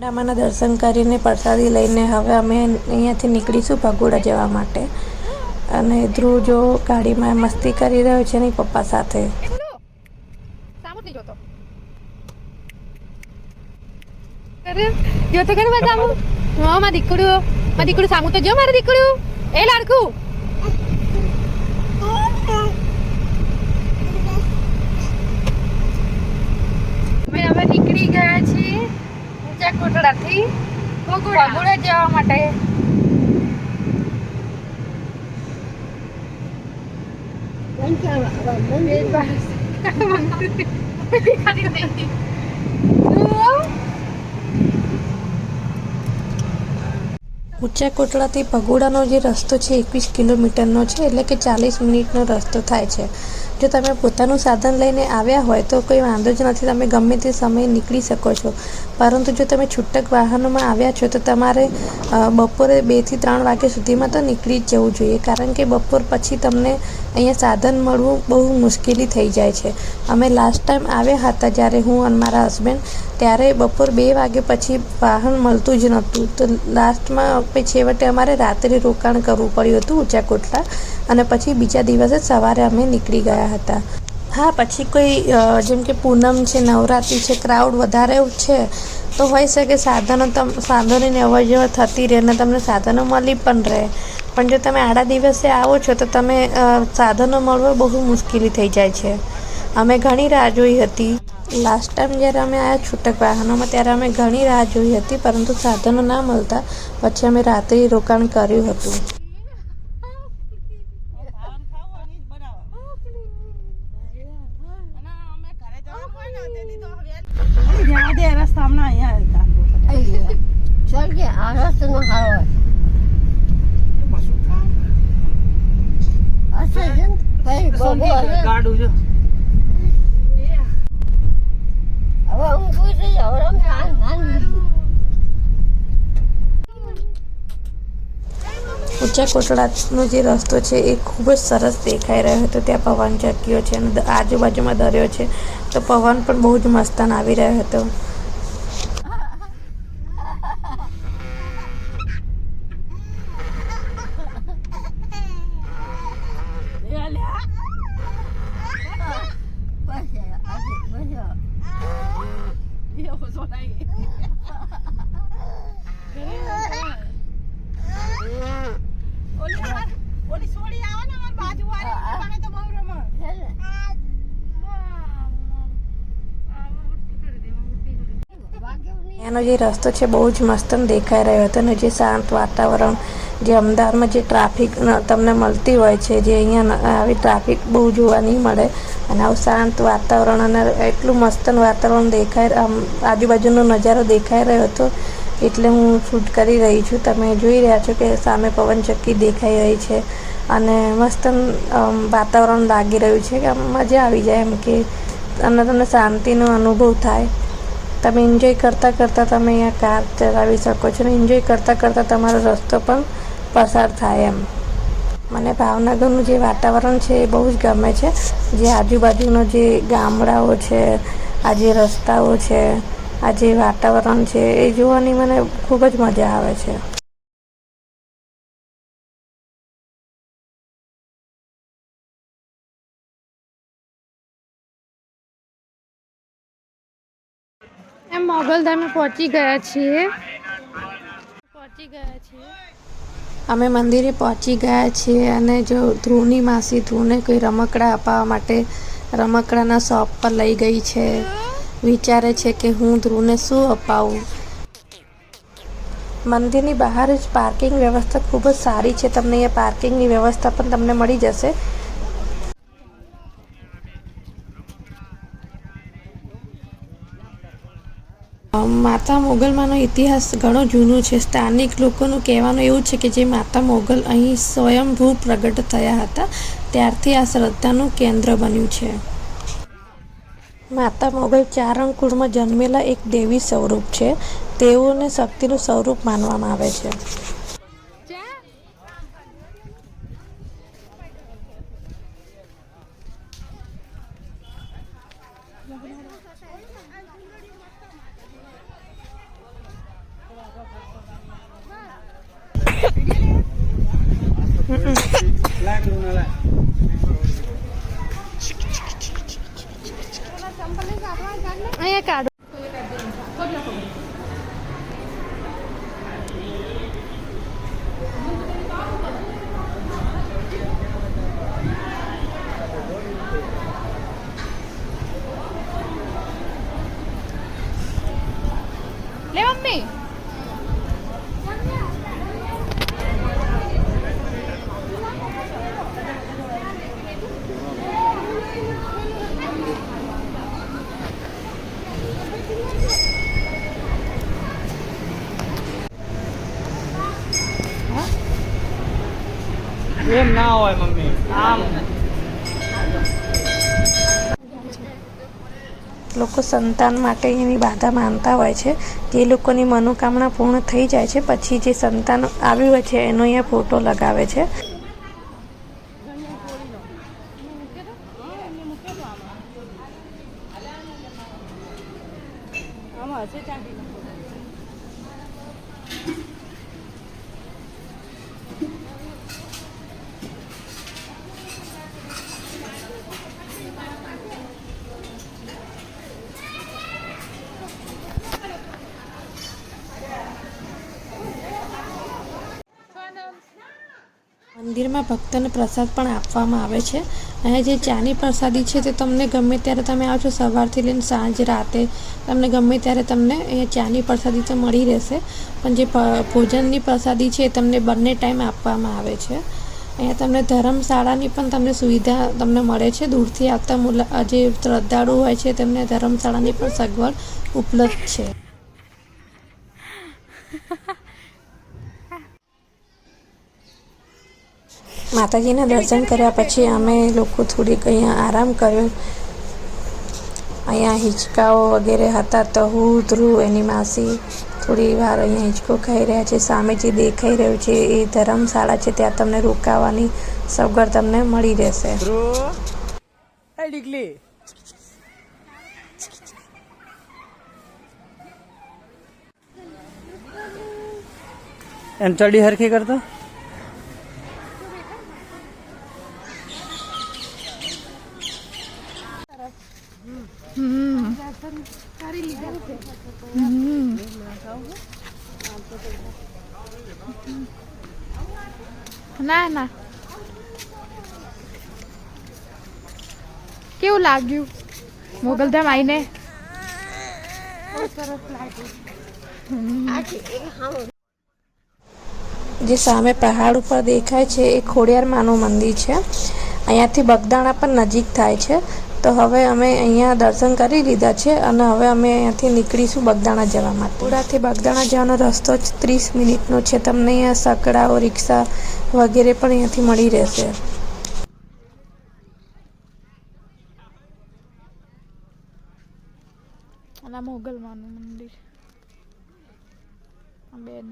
રામાના દર્શન કરીને પ્રસાદી લઈને હવે અમે અહીંયાથી નીકળીશું ભગોડા જવા માટે. અને ધ્રુવ જો ગાડીમાં મસ્તી કરી રહ્યો છે એની પપ્પા સાથે. જો તો કરે સામુ. હા માં દીકડું સામુ તો જો મારું દીકડું. એ લાડકું. અમે નીકળી ગયા છીએ ઊંચા કોટડાથી ભગોડા જવા માટે. ઊંચા કોટડાથી ભગોડાનો જે રસ્તો છે 21 કિલોમીટરનો છે, એટલે કે 40 મિનિટનો રસ્તો થાય છે. જો તમે પોતાનું સાધન લઈને આવ્યા હોય તો કોઈ વાંધો જ નથી, તમે ગમે તે સમયે નીકળી શકો છો. પરંતુ જો તમે છૂટક વાહનોમાં આવ્યા છો તો તમારે બપોરે 2 થી 3 વાગ્યા સુધીમાં તો નીકળી જ જવું જોઈએ, કારણ કે બપોર પછી તમને અહીંયા સાધન મળવું બહુ મુશ્કેલી થઈ જાય છે. અમે લાસ્ટ ટાઈમ આવ્યા હતા જ્યારે હું અને મારા હસબન્ડ, ત્યારે બપોર 2 વાગ્યા પછી વાહન મળતું જ નહોતું. તો લાસ્ટમાં છેવટે અમારે રાત્રે રોકાણ કરવું પડ્યું હતું ઊંચા કોટડા, અને પછી બીજા દિવસે સવારે અમે નીકળી ગયા હતા. હા, પછી કોઈ જેમ કે પૂનમ છે, નવરાત્રિ છે, ક્રાઉડ વધારે છે તો હોઈ શકે સાધનોની અવર જવર થતી રહે અને તમને સાધનો મળી પણ રહે. પણ જો તમે આડા દિવસે આવો છો તો તમે સાધનો મળવા બહુ મુશ્કેલી થઈ જાય છે. અમે ઘણી રાહ જોઈ હતી. લાસ્ટ ટાઈમ જ્યારે અમે આવ્યા છૂટક વાહનોમાં ત્યારે અમે ઘણી રાહ જોઈ હતી, પરંતુ સાધનો ના મળતા પછી અમે રાત્રે રોકાણ કર્યું હતું. ઊંચા કોટડાનો જે રસ્તો છે એ ખૂબ જ સરસ દેખાઈ રહ્યો હતો. ત્યાં પવન ચક્કીઓ છે અને આજુબાજુમાં દરિયો છે, તો પવન પણ બહુ જ મસ્તન આવી રહ્યો હતો. એનો જે રસ્તો છે બહુ જ મસ્ત દેખાઈ રહ્યો હતો, અને જે શાંત વાતાવરણ, જે અમદાવાદમાં જે ટ્રાફિક તમને મળતી હોય છે, જે અહીંયા આવી ટ્રાફિક બહુ જોવા નહીં મળે, અને આવું શાંત વાતાવરણ અને એટલું મસ્ત વાતાવરણ દેખાય, આજુબાજુનો નજારો દેખાઈ રહ્યો હતો, એટલે હું શૂટ કરી રહી છું. તમે જોઈ રહ્યા છો કે સામે પવનચક્કી દેખાઈ રહી છે અને મસ્ત વાતાવરણ લાગી રહ્યું છે કે મજા આવી જાય એમ, કે અને તમને શાંતિનો અનુભવ થાય. તમે એન્જોય કરતાં તમે અહીંયા કાર ચલાવી શકો છો, અને એન્જોય કરતાં તમારો રસ્તો પણ પસાર થાય એમ. મને ભાવનગરનું જે વાતાવરણ છે એ બહુ જ ગમે છે. જે આજુબાજુનો જે ગામડાઓ છે, આ જે રસ્તાઓ છે, આ જે વાતાવરણ છે એ જોવાની મને ખૂબ જ મજા આવે છે. મોગલધામે પહોંચી ગયા છીએ. અમે મંદિરે પહોંચી ગયા છીએ, અને જો ધ્રુવની માસી ધ્રુવને કોઈ રમકડા અપાવવા માટે રમકડાના શોપ પર લઈ ગઈ છે. વિચારે છે કે હું ધ્રુવને શું અપાવું. મંદિરની બહાર જ પાર્કિંગ વ્યવસ્થા ખૂબ જ સારી છે. તમને અહીંયા પાર્કિંગની વ્યવસ્થા પણ તમને મળી જશે. માતા મોગલમાંનો ઇતિહાસ ઘણો જૂનો છે. સ્થાનિક લોકોનું કહેવાનું એવું છે કે જે માતા મોગલ અહીં સ્વયંભૂ પ્રગટ થયા હતા, ત્યારથી આ શ્રદ્ધાનું કેન્દ્ર બન્યું છે. માતા મોગલ ચારણકુળમાં જન્મેલા એક દેવી સ્વરૂપ છે. તેઓને શક્તિનું સ્વરૂપ માનવામાં આવે છે. લે મમ્મી એમ ના હોય મમ્મી આમ લોકો સંતાન માટે એની બાધા માનતા હોય છે. જે લોકોની મનોકામના પૂર્ણ થઈ જાય છે પછી જે સંતાન આવ્યું હોય છે એનો અહીંયા ફોટો લગાવે છે. મંદિરમાં ભક્તોને પ્રસાદ પણ આપવામાં આવે છે. અહીંયા જે ચાની પ્રસાદી છે તે તમને ગમે ત્યારે તમે આવશો, સવારથી લઈને સાંજ રાતે તમને ગમે ત્યારે તમને અહીંયા ચાની પ્રસાદી તો મળી રહેશે. પણ જે ભોજનની પ્રસાદી છે એ તમને બંને ટાઈમ આપવામાં આવે છે. અહીંયા તમને ધર્મશાળાની પણ તમને સુવિધા તમને મળે છે. દૂરથી આવતા જે શ્રદ્ધાળુ હોય છે તેમને ધર્મશાળાની પણ સગવડ ઉપલબ્ધ છે. માતાજીના દર્શન કર્યા પછી અમે લોકો થોડીક અહીંયા આરામ કર્યો. અહીંયા હિંચકાઓ વગેરે હતા તો હું, ધ્રુવ, એની માસી થોડી વાર અહીંયા હિંચકો ખાઈ રહ્યા છે. સામે જે દેખાઈ રહ્યું છે એ ધર્મશાળા છે, ત્યાં તમને રોકાવાની સગવડ તમને મળી રહેશે. એમ ચડી હરખી કરતો ના ના કેવું લાગ્યું મોગલધામ આવીને? જે સામે પહાડ ઉપર દેખાય છે એ ખોડિયાર માનું મંદિર છે. અહીંયાથી બગદાણા પણ નજીક થાય છે. તો હવે અમે અહીંયા દર્શન કરી લીધા છે અને હવે અમે અહીંયાથી નીકળીશું બગદાણા જવા માટે. પુરાથી બગદાણા જવાનો રસ્તો જ 30 મિનિટનો છે. તમને અહીંયા સકડાઓ, રિક્ષા વગેરે પણ અહીંયાથી મળી રહેશે. અને મોગલમાનું મંદિર બેન